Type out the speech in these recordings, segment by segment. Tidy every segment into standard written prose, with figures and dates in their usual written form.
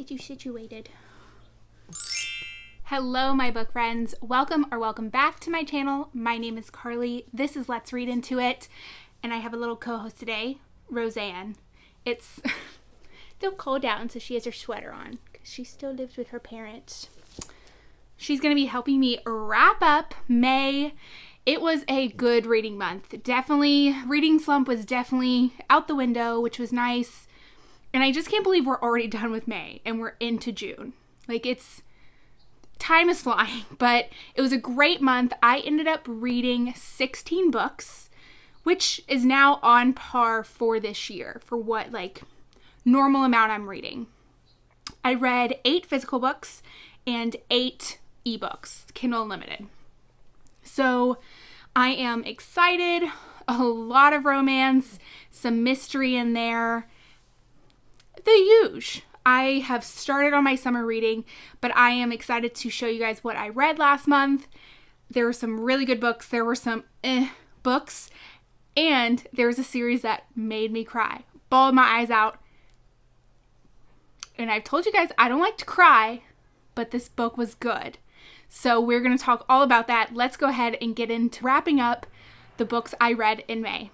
get you situated. Hello, my book friends. Welcome back to my channel. My name is Carly. This is Let's Read Into It. And I have a little co-host today, Roseanne. It's still cold out, and so she has her sweater on because she still lives with her parents. She's going to be helping me wrap up May. It was a good reading month. Definitely, reading slump was definitely out the window, which was nice. And I just can't believe we're already done with May and we're into June. Like, time is flying, but it was a great month. I ended up reading 16 books, which is now on par for this year, for what, like, normal amount I'm reading. I read 8 physical books and 8 ebooks, Kindle Unlimited. So I am excited. A lot of romance, some mystery in there. The huge. I have started on my summer reading, but I am excited to show you guys what I read last month. There were some really good books. There were some books. And there was a series that made me cry. Bawled my eyes out. And I've told you guys I don't like to cry, but this book was good. So we're going to talk all about that. Let's go ahead and get into wrapping up the books I read in May.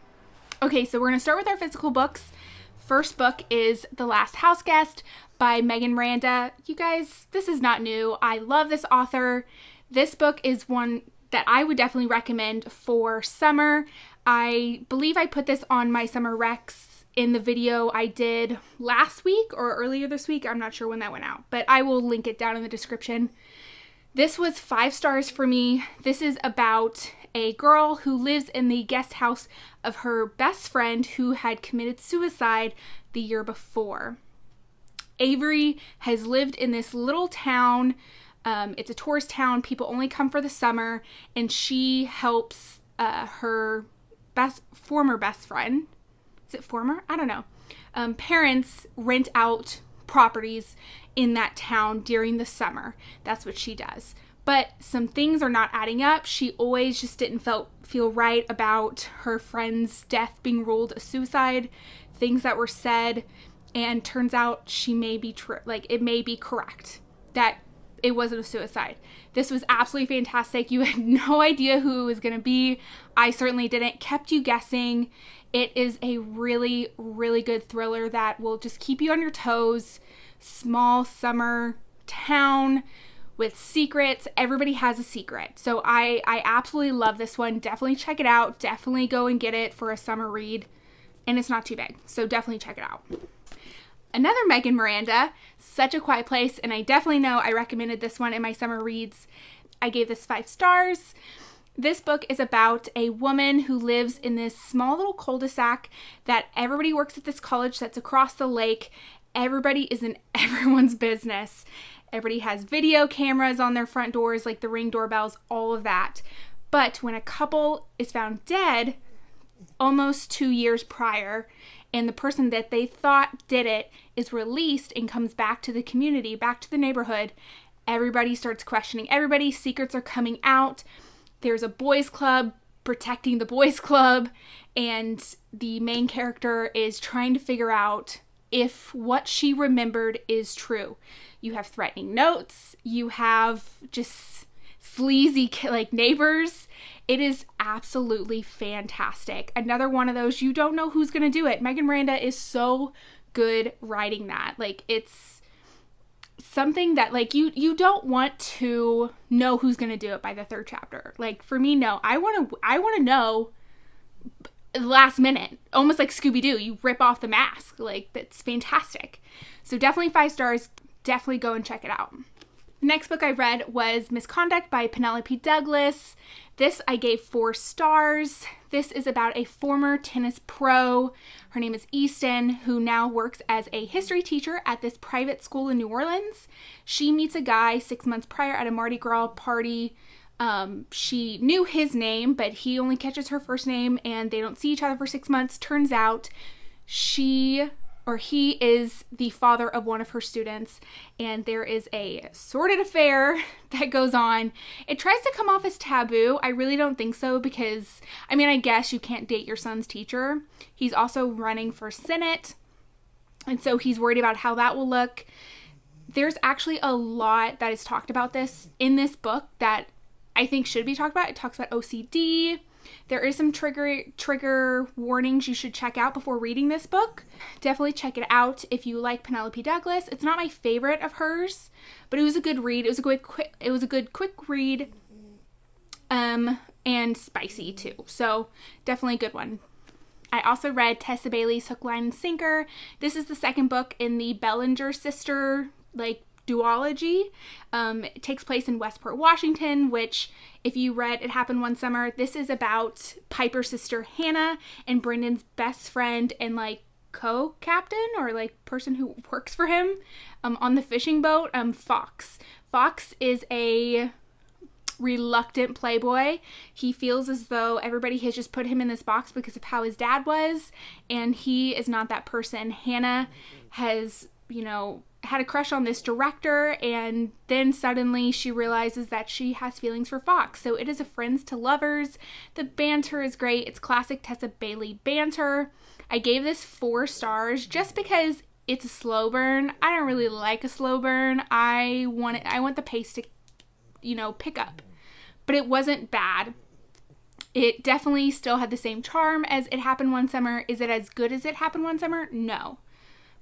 Okay, so we're going to start with our physical books. First book is The Last Houseguest by Miranda. You guys, this is not new. I love this author. This book is one that I would definitely recommend for summer. I believe I put this on my summer recs in the video I did last week or earlier this week. I'm not sure when that went out, but I will link it down in the description. This was 5 stars for me. This is about a girl who lives in the guest house of her best friend who had committed suicide the year before. Avery has lived in this little town. It's a tourist town. People only come for the summer, and she helps her former best friend. Is it former? I don't know. Parents rent out properties in that town during the summer. That's what she does. But some things are not adding up. She always just didn't feel right about her friend's death being ruled a suicide, things that were said, and turns out she may be true. Like, it may be correct that it wasn't a suicide. This was absolutely fantastic. You had no idea who it was going to be. I certainly didn't. Kept you guessing. It is a really, really good thriller that will just keep you on your toes. Small summer town with secrets. Everybody has a secret. So I absolutely love this one. Definitely check it out. Definitely go and get it for a summer read. And it's not too big. So definitely check it out. Another Miranda, Such a Quiet Place. And I definitely know I recommended this one in my summer reads. I gave this 5 stars. This book is about a woman who lives in this small little cul-de-sac that everybody works at this college that's across the lake. Everybody is in everyone's business. Everybody has video cameras on their front doors, like the Ring doorbells, all of that. But when a couple is found dead almost 2 years prior, and the person that they thought did it is released and comes back to the community, back to the neighborhood, everybody starts questioning everybody. Secrets are coming out. There's a boys club protecting the boys club, and the main character is trying to figure out if what she remembered is true. You have threatening notes. You have just sleazy, like, neighbors. It is absolutely fantastic. Another one of those, you don't know who's going to do it. Miranda is so good writing that. Like, it's something that, like, you don't want to know who's going to do it by the 3rd chapter. Like, for me, no. I want to know last minute, almost like Scooby-Doo. You rip off the mask. Like, that's fantastic. So definitely 5 stars. Definitely go and check it out. The next book I read was Misconduct by Penelope Douglas. This I gave 4 stars. This is about a former tennis pro. Her name is Easton, who now works as a history teacher at this private school in New Orleans. She meets a guy 6 months prior at a Mardi Gras party. She knew his name, but he only catches her first name, and they don't see each other for 6 months. Turns out he is the father of one of her students, and there is a sordid affair that goes on. It tries to come off as taboo. I really don't think so, because, I mean, I guess you can't date your son's teacher. He's also running for Senate, and so he's worried about how that will look. There's actually a lot that is talked about this in this book that I think should be talked about. It talks about OCD. There is some trigger warnings you should check out before reading this book. Definitely check it out if you like Penelope Douglas. It's not my favorite of hers, but it was a good read. It was a good quick read, and spicy too. So definitely a good one. I also read Tessa Bailey's Hook, Line, and Sinker. This is the second book in the Bellinger sister duology. It takes place in Westport, Washington, which, if you read It Happened One Summer, this is about Piper's sister Hannah and Brendan's best friend and co-captain or person who works for him on the fishing boat, Fox. Fox is a reluctant playboy. He feels as though everybody has just put him in this box because of how his dad was, and he is not that person. Hannah has, had a crush on this director, and then suddenly she realizes that she has feelings for Fox. So it is a friends to lovers. The banter is great. It's classic Tessa Bailey banter. I gave this 4 stars just because it's a slow burn. I don't really like a slow burn. I want the pace to, pick up. But it wasn't bad. It definitely still had the same charm as It Happened One Summer. Is it as good as It Happened One Summer? No.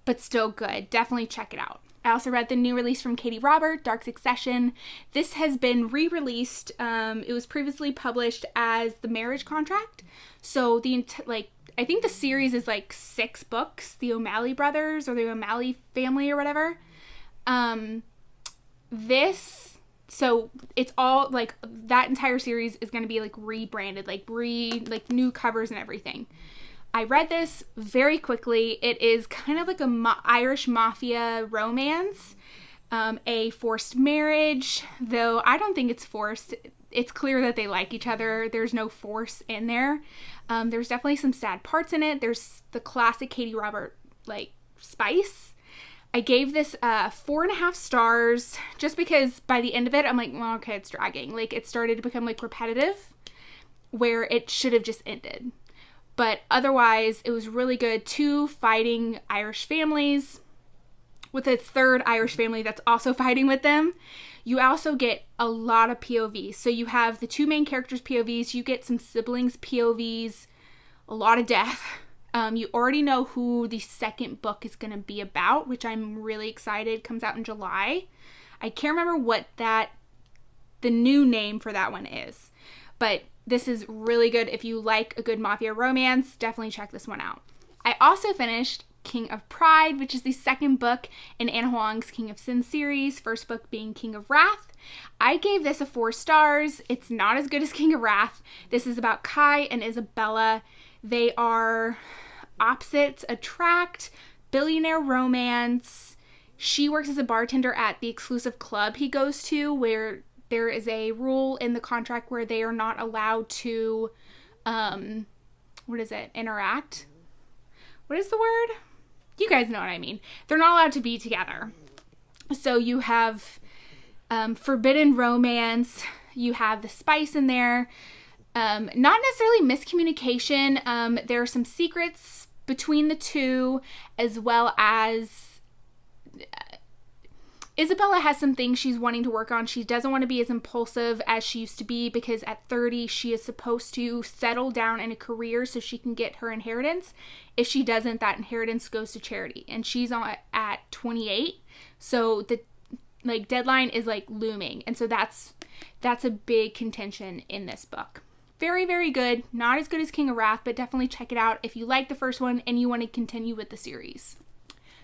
But still good. Definitely check it out. I also read the new release from Katee Robert, Dark Succession. This has been re-released. It was previously published as The Marriage Contract. So I think the series is 6 books. The O'Malley brothers or the O'Malley family or whatever. So it's all that entire series is going to be rebranded, new covers and everything. I read this very quickly. It is kind of a Irish mafia romance, a forced marriage, though I don't think it's forced. It's clear that they like each other. There's no force in there. There's definitely some sad parts in it. There's the classic Katee Robert spice. I gave this 4.5 stars just because by the end of it, I'm well, okay, it's dragging. It started to become repetitive where it should have just ended. But otherwise, it was really good. 2 fighting Irish families with a 3rd Irish family that's also fighting with them. You also get a lot of POVs. So you have the 2 main characters' POVs. You get some siblings' POVs. A lot of death. You already know who the second book is going to be about, which I'm really excited. Comes out in July. I can't remember what the new name for that one is. But this is really good. If you like a good mafia romance, definitely check this one out. I also finished King of Pride, which is the second book in Anna Huang's King of Sin series, first book being King of Wrath. I gave this a 4 stars. It's not as good as King of Wrath. This is about Kai and Isabella. They are opposites attract, billionaire romance. She works as a bartender at the exclusive club he goes to, where there is a rule in the contract where they are not allowed to, interact? What is the word? You guys know what I mean. They're not allowed to be together. So you have forbidden romance. You have the spice in there. Not necessarily miscommunication. There are some secrets between the 2, as well as Isabella has some things she's wanting to work on. She doesn't want to be as impulsive as she used to be because at 30, she is supposed to settle down in a career so she can get her inheritance. If she doesn't, that inheritance goes to charity. And she's at 28. So the deadline is looming. And so that's a big contention in this book. Very, very good. Not as good as King of Wrath, but definitely check it out if you like the first one and you want to continue with the series.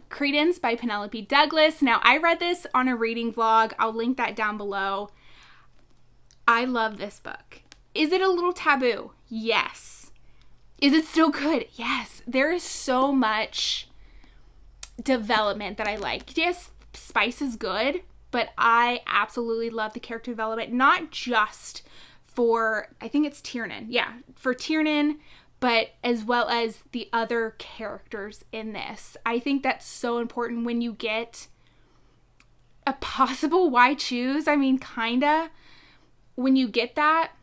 Credence by Penelope Douglas. Now, I read this on a reading vlog. I'll link that down below. I love this book. Is it a little taboo? Yes. Is it still good? Yes. There is so much development that I like. Yes, spice is good, but I absolutely love the character development, not just for, I think it's Tiernan. Yeah, for Tiernan, but as well as the other characters in this. I think that's so important when you get a possible why choose. I mean, kinda. When you get that,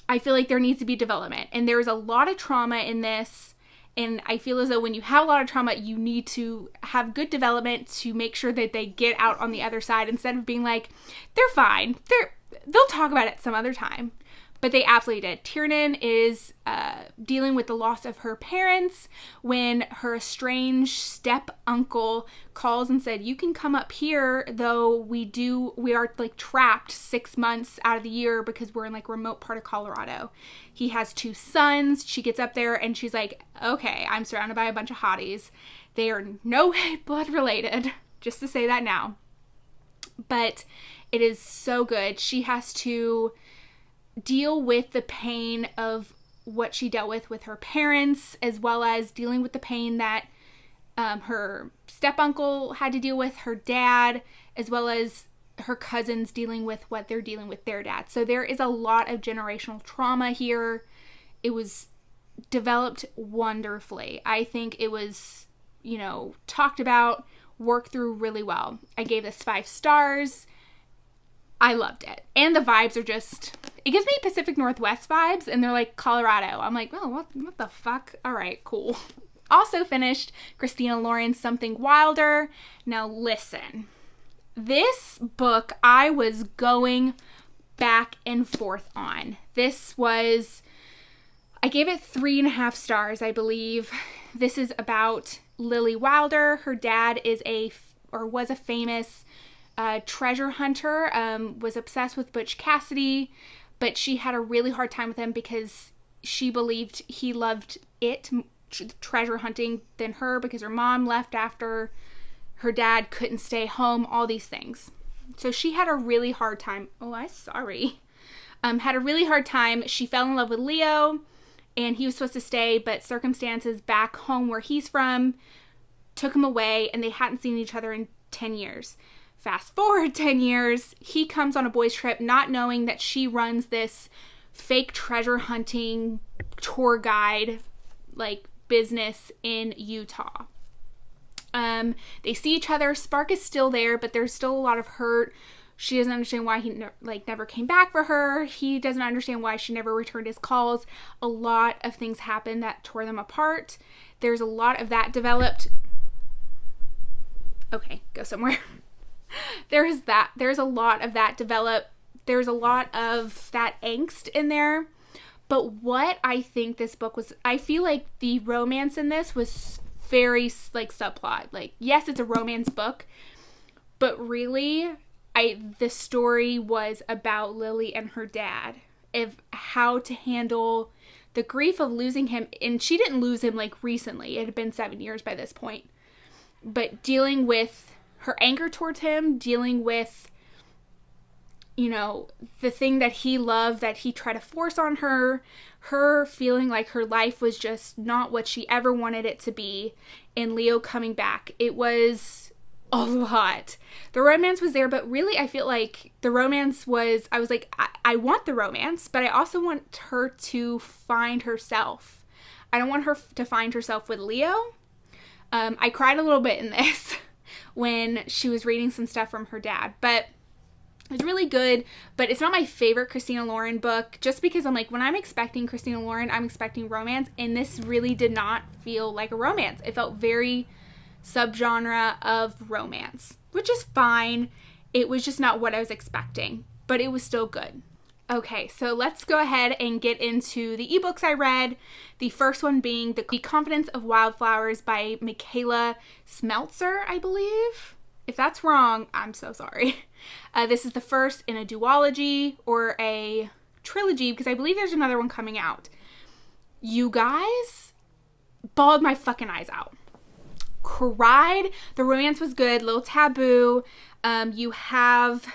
I feel like there needs to be development. And there's a lot of trauma in this. And I feel as though when you have a lot of trauma, you need to have good development to make sure that they get out on the other side, instead of being like, they're fine. They'll talk about it some other time. But they absolutely did. Tiernan is dealing with the loss of her parents when her estranged step-uncle calls and said, you can come up here, though we are like trapped 6 months out of the year because we're in like a remote part of Colorado. He has 2 sons. She gets up there and she's like, okay, I'm surrounded by a bunch of hotties. They are no way blood related, just to say that now. But it is so good. She has to deal with the pain of what she dealt with her parents, as well as dealing with the pain that her step-uncle had to deal with, her dad, as well as her cousins dealing with what they're dealing with their dad. So there is a lot of generational trauma here. It was developed wonderfully. I think it was, talked about, worked through really well. I gave this 5 stars. I loved it. And the vibes are just, it gives me Pacific Northwest vibes, and they're like Colorado. I'm like, oh, what the fuck? All right, cool. Also finished Christina Lauren's Something Wilder. Now listen, this book I was going back and forth on. I gave it 3.5 stars, I believe. This is about Lily Wilder. Her dad was a famous treasure hunter, was obsessed with Butch Cassidy, but she had a really hard time with him because she believed he loved treasure hunting than her, because her mom left after her dad couldn't stay home, all these things. So she had a really hard time. Had a really hard time. She fell in love with Leo, and he was supposed to stay, but circumstances back home where he's from took him away, and they hadn't seen each other in 10 years. Fast forward 10 years, he comes on a boys' trip not knowing that she runs this fake treasure hunting tour guide business in Utah. They see each other. Spark is still there, but there's still a lot of hurt. She doesn't understand why he never came back for her. He doesn't understand why she never returned his calls. A lot of things happened that tore them apart. There's a lot of that developed. Okay, go somewhere. There's a lot of that developed. There's a lot of that angst in there. But what I think this book was, I feel like the romance in this was very subplot. Yes, it's a romance book, but really the story was about Lily and her dad, of how to handle the grief of losing him. And she didn't lose him recently. It had been 7 years by this point. But dealing with her anger towards him, dealing with, the thing that he loved that he tried to force on her feeling like her life was just not what she ever wanted it to be, and Leo coming back. It was a lot. The romance was there, but really I feel like the romance was, I was like, I want the romance, but I also want her to find herself. I don't want her to find herself with Leo. I cried a little bit in this when she was reading some stuff from her dad, but it's really good. But it's not my favorite Christina Lauren book, just because I'm like, when I'm expecting Christina Lauren, I'm expecting romance, and this really did not feel like a romance. It felt very subgenre of romance, which is fine. It was just not what I was expecting, but it was still good. Okay, so let's go ahead and get into the ebooks I read. The first one being The Confidence of Wildflowers by Micalea Smeltzer, I believe. If that's wrong, I'm so sorry. This is the first in a duology or a trilogy, because I believe there's another one coming out. You guys, bawled my fucking eyes out. Cried. The romance was good. Little taboo. You have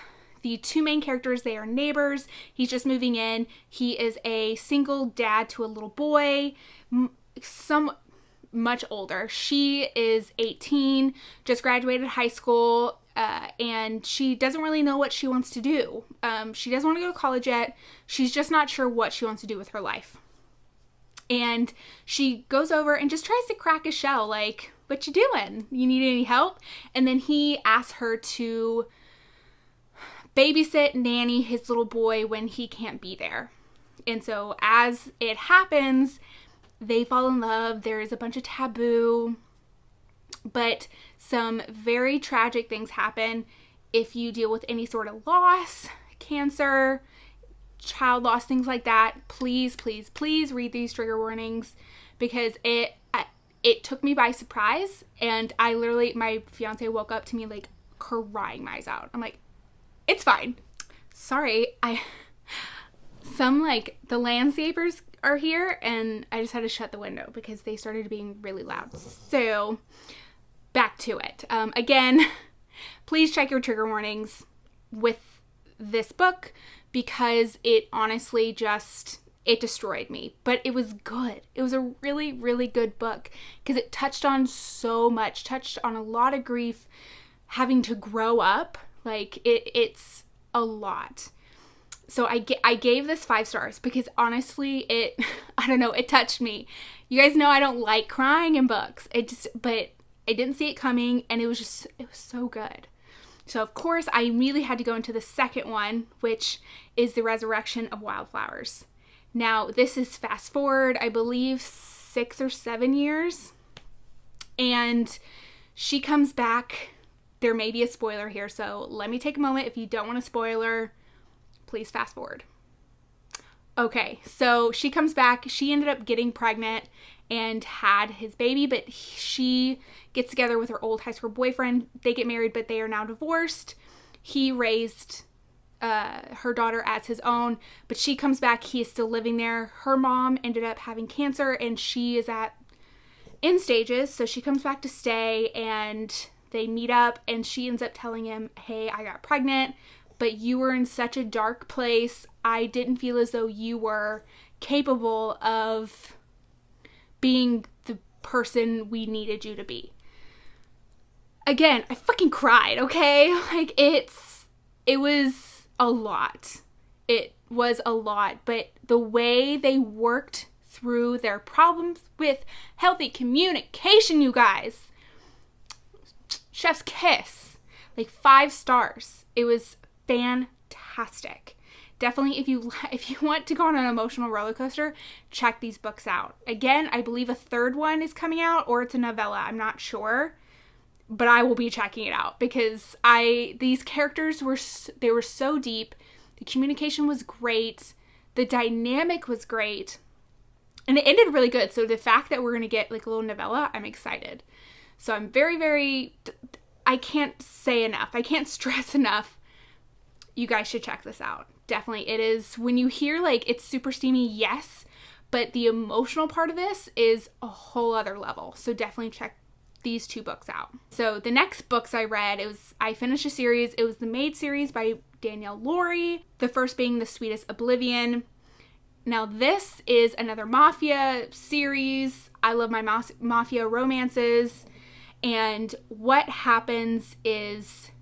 the 2 main characters. They are neighbors. He's just moving in. He is a single dad to a little boy. Much older. She is 18, just graduated high school, and she doesn't really know what she wants to do. She doesn't want to go to college yet. She's just not sure what she wants to do with her life. And she goes over and just tries to crack his shell, like, what you doing? You need any help? And then he asks her to babysit, nanny his little boy when he can't be there. And so as it happens, they fall in love. There is a bunch of taboo, but some very tragic things happen if you deal with any sort of loss, cancer, child loss, things like that. Please, please, please read these trigger warnings, because it took me by surprise, and I literally, my fiance woke up to me like crying my eyes out. I'm like, it's fine. Sorry, the landscapers are here, and I just had to shut the window because they started being really loud. So, back to it. Again, please check your trigger warnings with this book, because it honestly it destroyed me. But it was good. It was a really, really good book, because it touched on so much, touched on a lot of grief, having to grow up. Like, it's a lot. So I gave this 5 stars because honestly, I don't know, it touched me. You guys know I don't like crying in books. But I didn't see it coming, and it was so good. So of course, I immediately had to go into the second one, which is the resurrection of Wildflowers. Now, this is fast forward, I believe 6 or 7 years, and she comes back. There may be a spoiler here, so let me take a moment. If you don't want a spoiler, please fast forward. Okay, so she comes back. She ended up getting pregnant and had his baby, but she gets together with her old high school boyfriend. They get married, but they are now divorced. He raised her daughter as his own, but she comes back. He is still living there. Her mom ended up having cancer, and she is at end stages, so she comes back to stay, and they meet up, and she ends up telling him, hey, I got pregnant, but you were in such a dark place. I didn't feel as though you were capable of being the person we needed you to be. Again, I fucking cried, okay? Like, it was a lot. It was a lot, but the way they worked through their problems with healthy communication, you guys. Chef's kiss. Like, 5 stars. It was fantastic. Definitely, if you want to go on an emotional roller coaster, check these books out. Again, I believe a third one is coming out, or it's a novella. I'm not sure, but I will be checking it out, because these characters were so deep. The communication was great. The dynamic was great, and it ended really good. So the fact that we're gonna get like a little novella, I'm excited. So I'm very, very. I can't say enough. I can't stress enough. You guys should check this out. Definitely. It is, when you hear like it's super steamy, yes, but the emotional part of this is a whole other level. So definitely check these 2 books out. So the next books I read, I finished a series. It was the Maid series by Danielle. The first being The Sweetest Oblivion. Now this is another mafia series. I love my mafia romances. And what happens is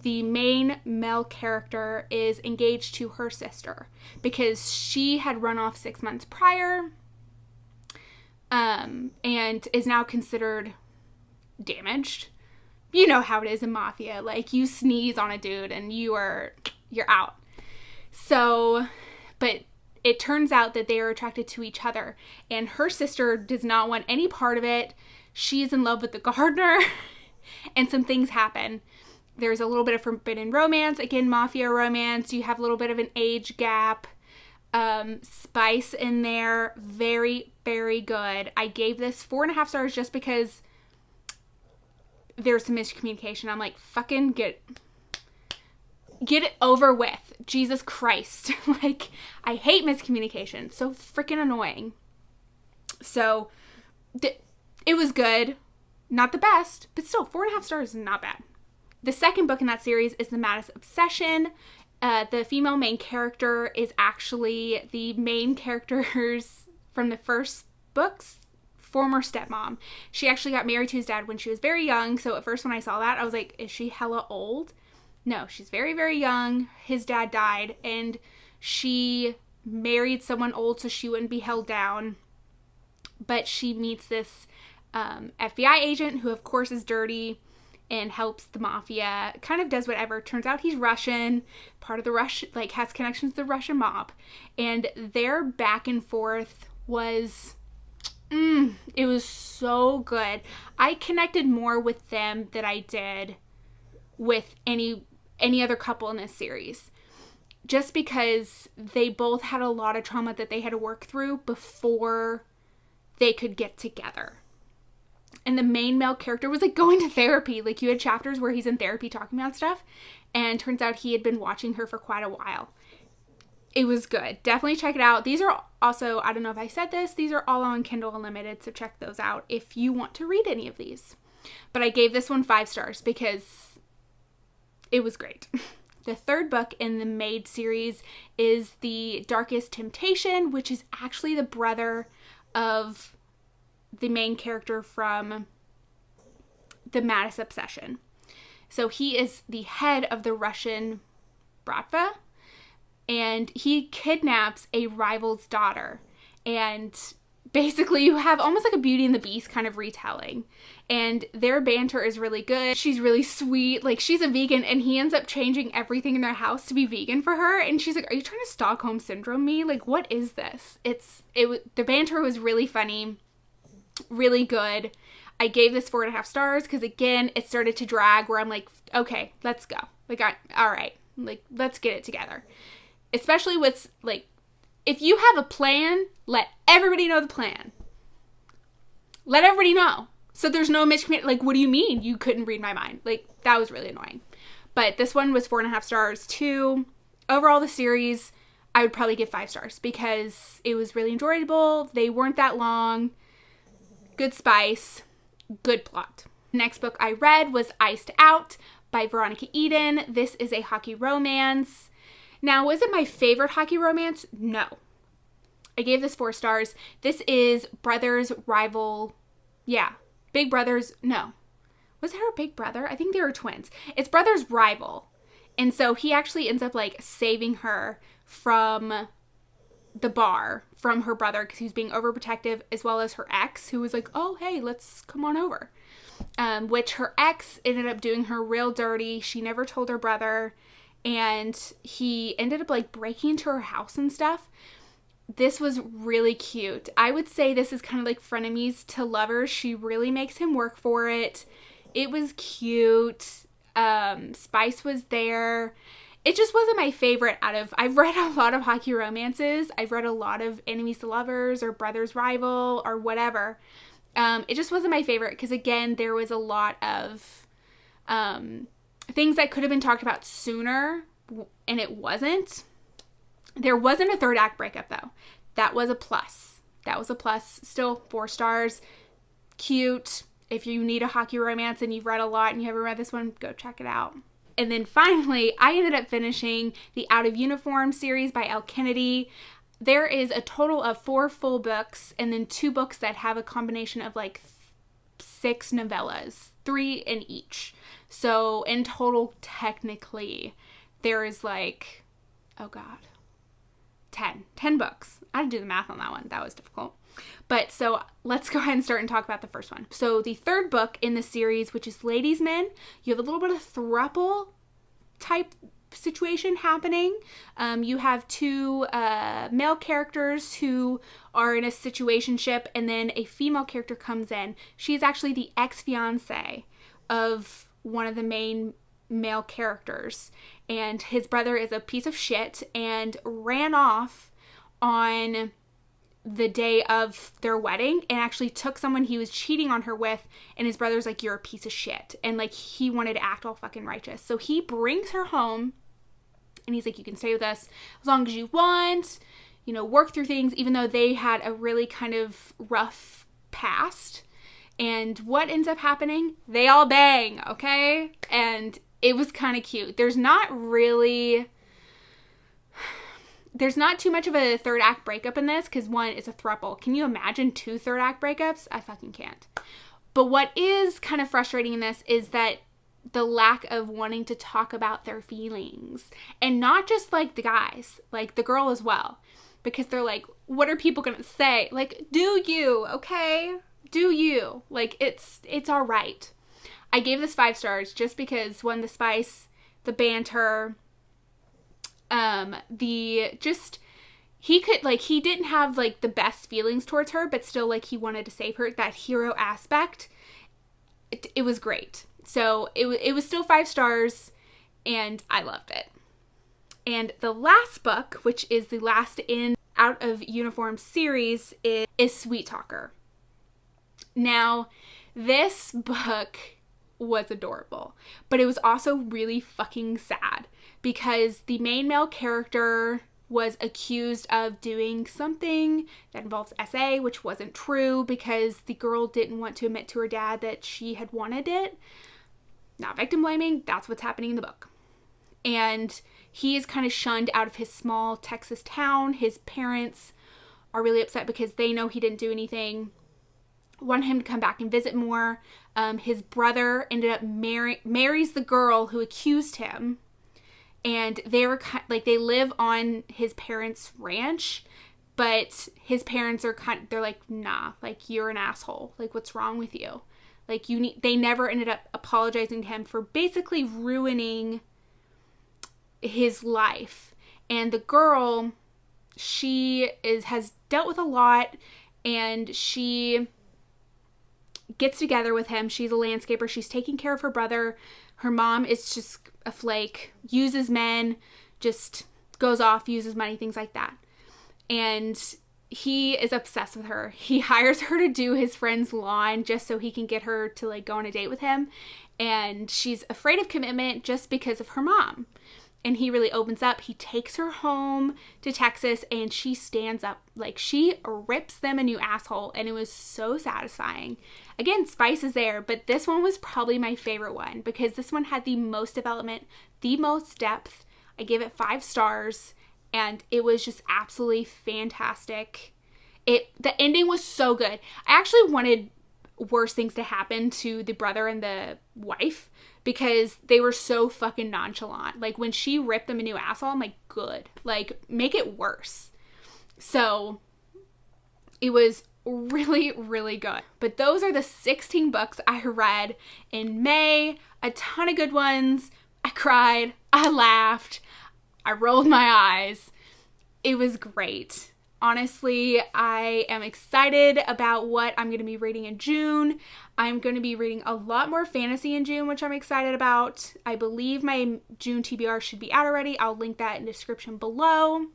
the main male character is engaged to her sister because she had run off 6 months prior, and is now considered damaged. You know how it is in mafia. Like, you sneeze on a dude and you're out. So, but it turns out that they are attracted to each other, and her sister does not want any part of it. She's in love with the gardener, and some things happen. There's a little bit of forbidden romance. Again, mafia romance. You have a little bit of an age gap. Spice in there. Very, very good. I gave this 4.5 stars just because there's some miscommunication. I'm like, fucking get it over with. Jesus Christ. Like, I hate miscommunication. So freaking annoying. So, it was good. Not the best, but still, 4.5 stars is not bad. The second book in that series is The Maddest Obsession. The female main character is actually the main characters from the first book's former stepmom. She actually got married to his dad when she was very young, so at first when I saw that, I was like, is she hella old? No, she's very, very young. His dad died, and she married someone old so she wouldn't be held down. But she meets this FBI agent who, of course, is dirty and helps the mafia, kind of does whatever. Turns out he's Russian, part of the Russian, like, has connections to the Russian mob. And their back and forth was It was so good. I connected more with them than I did with any other couple in this series. Just because they both had a lot of trauma that they had to work through before they could get together. And the main male character was like going to therapy. Like, you had chapters where he's in therapy talking about stuff. And turns out he had been watching her for quite a while. It was good. Definitely check it out. These are also, I don't know if I said this, these are all on Kindle Unlimited, so check those out if you want to read any of these. But I gave this one 5 stars because it was great. The third book in the Maid series is The Darkest Temptation, which is actually the brother of the main character from the Maddest Obsession. So he is the head of the Russian Bratva, and he kidnaps a rival's daughter. And basically you have almost like a Beauty and the Beast kind of retelling. And their banter is really good. She's really sweet. Like, she's a vegan, and he ends up changing everything in their house to be vegan for her. And she's like, are you trying to Stockholm Syndrome me? Like, what is this? The banter was really funny, really good. I gave this 4.5 stars because, again, it started to drag where I'm like, okay, let's go. Like, all right, like, let's get it together. Especially with, like, if you have a plan, let everybody know the plan. Let everybody know. So there's no miscommunication. Like, what do you mean you couldn't read my mind? Like, that was really annoying. But this one was 4.5 stars too. Overall, the series, I would probably give 5 stars because it was really enjoyable. They weren't that long. Good spice. Good plot. Next book I read was Iced Out by Veronica Eden. This is a hockey romance. Now, was it my favorite hockey romance? No. I gave this 4 stars. This is brothers rival. Yeah. Big brothers. No. Was there a big brother? I think they were twins. It's brothers rival. And so he actually ends up like saving her from the bar from her brother because he was being overprotective, as well as her ex, who was like, oh, hey, let's come on over. Which her ex ended up doing her real dirty. She never told her brother. And he ended up like breaking into her house and stuff. This was really cute. I would say this is kind of like frenemies to lovers. She really makes him work for it. It was cute. Spice was there. It just wasn't my favorite I've read a lot of hockey romances. I've read a lot of enemies to lovers or brothers rival or whatever. It just wasn't my favorite because, again, there was a lot of things that could have been talked about sooner, and it wasn't. There wasn't a third act breakup, though. That was a plus. Still 4 stars. Cute. If you need a hockey romance and you've read a lot and you haven't read this one, go check it out. And then finally, I ended up finishing the Out of Uniform series by Elle Kennedy. There is a total of 4 full books and then 2 books that have a combination of like 6 novellas, 3 in each. So in total, technically, there is like, oh God, 10 books. I had to do the math on that one. That was difficult. But so let's go ahead and start and talk about the first one. So the third book in the series, which is Ladies' Men, you have a little bit of throuple type situation happening. You have 2 male characters who are in a situationship, and then a female character comes in. She's actually the ex-fiance of one of the main male characters, and his brother is a piece of shit and ran off on the day of their wedding and actually took someone he was cheating on her with, and his brother's like, you're a piece of shit, and like he wanted to act all fucking righteous. So he brings her home and he's like, you can stay with us as long as you want, you know, work through things, even though they had a really kind of rough past. And what ends up happening? They all bang, okay? And it was kind of cute. There's not too much of a third act breakup in this because, one, it's a throuple. Can you imagine 2 third act breakups? I fucking can't. But what is kind of frustrating in this is that the lack of wanting to talk about their feelings. And not just like the guys, like the girl as well. Because they're like, what are people going to say? Like, do you, okay? Do you? Like, it's all right. I gave this 5 stars just because, one, the spice, the banter, he could, like, he didn't have, like, the best feelings towards her, but still, like, he wanted to save her. That hero aspect, it was great. So it was still 5 stars, and I loved it. And the last book, which is the last in Out of Uniform series, is Sweet Talker. Now, this book was adorable, but it was also really fucking sad because the main male character was accused of doing something that involves SA, which wasn't true because the girl didn't want to admit to her dad that she had wanted it. Not victim blaming, that's what's happening in the book. And he is kind of shunned out of his small Texas town. His parents are really upset because they know he didn't do anything, want him to come back and visit more. His brother ended up marries the girl who accused him, and they were they live on his parents' ranch, but his parents are they're like, nah, like, you're an asshole, like, what's wrong with you? Like, they never ended up apologizing to him for basically ruining his life. And the girl, she has dealt with a lot, and she gets together with him. She's a landscaper. She's taking care of her brother. Her mom is just a flake, uses men, just goes off, uses money, things like that. And he is obsessed with her. He hires her to do his friend's lawn just so he can get her to, like, go on a date with him. And she's afraid of commitment just because of her mom. And he really opens up. He takes her home to Texas, and she stands up. Like, she rips them a new asshole, and it was so satisfying. Again, spice is there, but this one was probably my favorite one because this one had the most development, the most depth. I gave it 5 stars, and it was just absolutely fantastic. The ending was so good. I actually wanted worse things to happen to the brother and the wife because they were so fucking nonchalant. Like, when she ripped them a new asshole, I'm like, good. Like, make it worse. So it was really, really good. But those are the 16 books I read in May. A ton of good ones. I cried. I laughed. I rolled my eyes. It was great. Honestly, I am excited about what I'm going to be reading in June. I'm going to be reading a lot more fantasy in June, which I'm excited about. I believe my June TBR should be out already. I'll link that in the description below.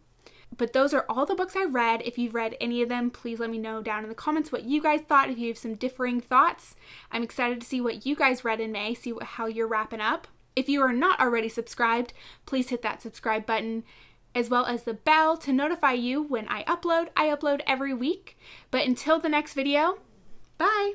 But those are all the books I read. If you've read any of them, please let me know down in the comments what you guys thought, if you have some differing thoughts. I'm excited to see what you guys read in May, see how you're wrapping up. If you are not already subscribed, please hit that subscribe button, as well as the bell to notify you when I upload. I upload every week. But until the next video, bye!